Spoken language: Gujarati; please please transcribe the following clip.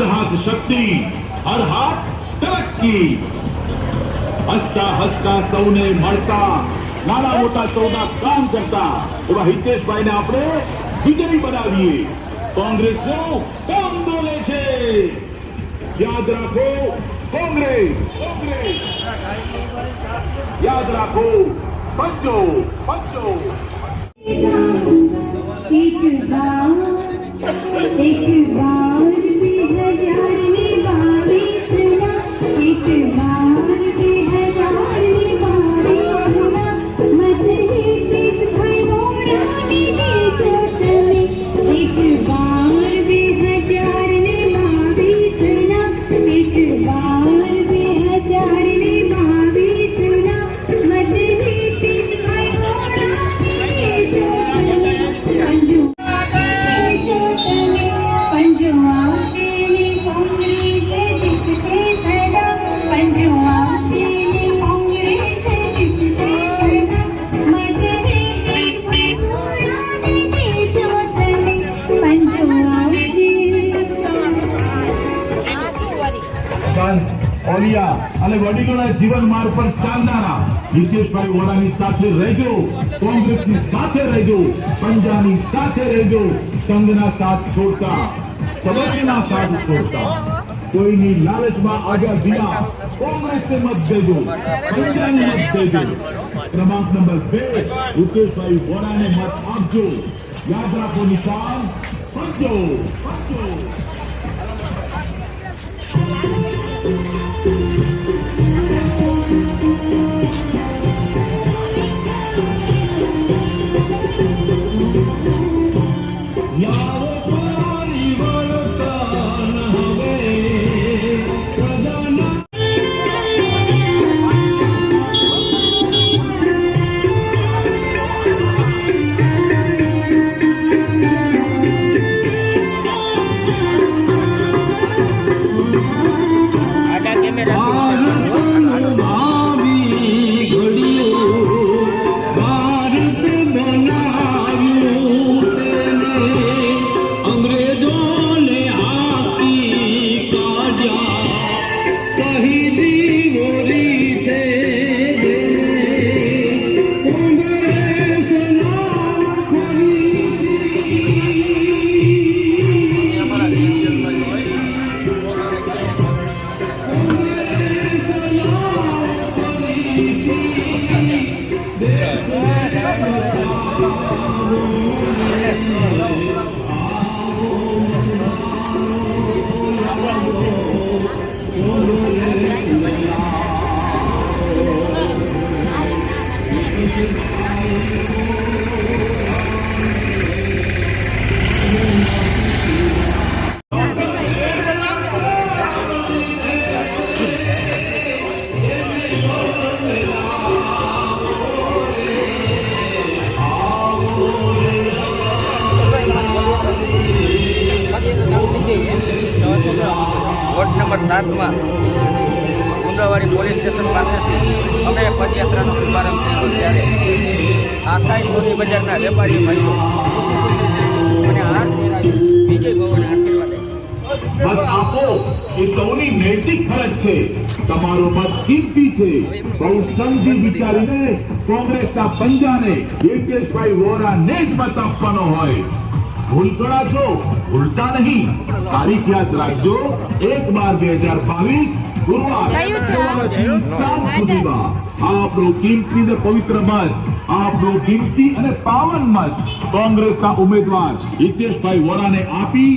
हर हाथ शक्ति, हर हाथ तरक्की। हसता हसता सौने મળતા નાના મોટા સૌના કામ કરતા એવા હિતેશભાઈને આપણે વિજયી બનાવીએ। કોંગ્રેસનું કામ બોલે છે, યાદ રાખો કોંગ્રેસ, કોંગ્રેસ યાદ રાખો, પંજો પંજો। एक बार भी हजारवीं बारी सुना, एक बार भी हजारवीं बारी सुना, मदनी पेश भाई मोरानी ने चोटले। एक बार भी हजारवीं बारी सुना, एक बार भी हजारवीं बारी सुना, मदनी पेश भाई मोरानी ने चोटले। ઓલિયા અને વડીલોના જીવન માર્ગ પર ચાલનારા હિતેશભાઈ વોરાની સાથે રહેજો, કોંગ્રેસની સાથે રહેજો, પંજાની સાથે રહેજો, સંઘના સાથ છોડતા, સમાજના સાથ છોડતા, કોઈની લાલચમાં આવ્યા વિના કોંગ્રેસને મત દેજો, પંજાને મત દેજો। ક્રમાંક નંબર 2 હિતેશભાઈ વોરાને મત આપજો। યાદ રાખો નિશાન પંજો પંજો। વોર્ડ નંબર 7 માં ગુંડાવાડી પોલીસ સ્ટેશન પાસેથી અમે પદયાત્રાનો શુભારંભ કર્યો ત્યારે આખા સોની બજારના વેપારી ભાઈઓ ખુશી અને હાથ ફેરાવી વિજય ભવન આશીર્વાદ મત આપો એ સૌની નૈતિક ફરજ છે, તમારો મત કિંમતી છે। બહુ સમજી વિચારીને કોંગ્રેસના પંજાને હિતેશભાઈ વોરાને જ મત આપવાનો હોય। ભૂલકડા છો, ભૂલતા નહીં। તારીખ યાદ રાખજો, 1/12/2022 ગુરુવાર આપણો કિંમતી ને પવિત્ર મત, આપણો કિંમતી અને પાવન મત કોંગ્રેસના ઉમેદવાર હિતેશભાઈ વોરાને આપી